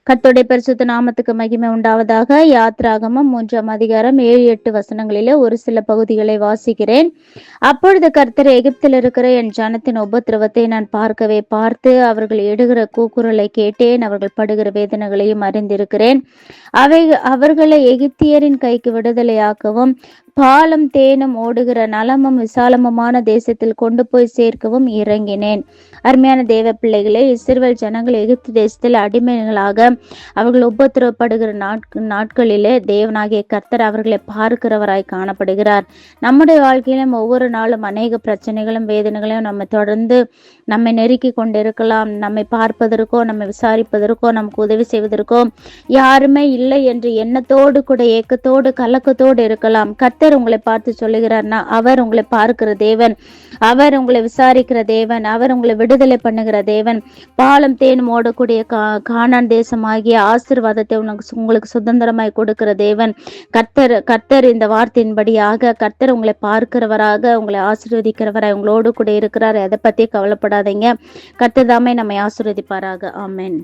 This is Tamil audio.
கர்த்தருடைய பரிசுத்த நாமத்துக்கு மகிமை உண்டாவதாக. யாத்ராகமம் 3 7-8 வசனங்களிலே ஒரு சில பகுதிகளை வாசிக்கிறேன். அப்பொழுது கர்த்தர் எகிப்தில் இருக்கிற என் ஜனத்தின் உபத்திரவத்தை நான் பார்த்து அவர்கள் இடுகிற கூக்குரலை கேட்டேன். அவர்கள் படுகிற வேதனைகளையும் அறிந்திருக்கிறேன். அவர்களை எகிப்தியரின் கைக்கு விடுதலையாக்கவும் பாலும் தேனும் ஓடுகிற நலமும் விசாலமுமான தேசத்தில் கொண்டு போய் சேர்க்கவும் இறங்கினேன். அருமையான தேவ பிள்ளைகளே, இஸ்ரவேல் ஜனங்கள் எகிப்து தேசத்தில் அடிமைகளாக அவர்கள் உபத்திரவப்படுகிற நாட்களிலே தேவனாகிய கர்த்தர் அவர்களை பார்க்கிறவராய் காணப்படுகிறார். நம்முடைய வாழ்க்கையிலும் ஒவ்வொரு நாளும் அநேக பிரச்சனைகளும் வேதனைகளையும் நம்ம தொடர்ந்து நம்மை நெருக்கி கொண்டிருக்கலாம். நம்மை பார்ப்பதற்கோ நம்மை விசாரிப்பதற்கோ நமக்கு உதவி செய்வதற்கோ யாருமே இல்லை என்று எண்ணத்தோடு கூட ஏக்கத்தோடு கலக்கத்தோடு இருக்கலாம். கர்த்தர் உங்களை பார்த்து சொல்லுகிறார்னா, அவர் உங்களை பார்க்கிற தேவன், அவர் உங்களை விசாரிக்கிற தேவன், அவர் உங்களை விடுதலை பண்ணுகிற தேவன். பாலும் தேனும் ஓடக்கூடிய கானான் தேசமாகிய ஆசீர்வாதத்தை உங்களுக்கு சுதந்திரமாய் கொடுக்கிற தேவன் கர்த்தர் இந்த வார்த்தையின்படியாக கர்த்தர் உங்களை பார்க்கிறவராக, உங்களை ஆசீர்வதிக்கிறவராய் உங்களோடு கூட இருக்கிறார். அதை பத்தி கவலைப்படாதீங்க. கர்த்தர் தாமே நம்மை ஆசீர்வதிப்பாராக. ஆமென்.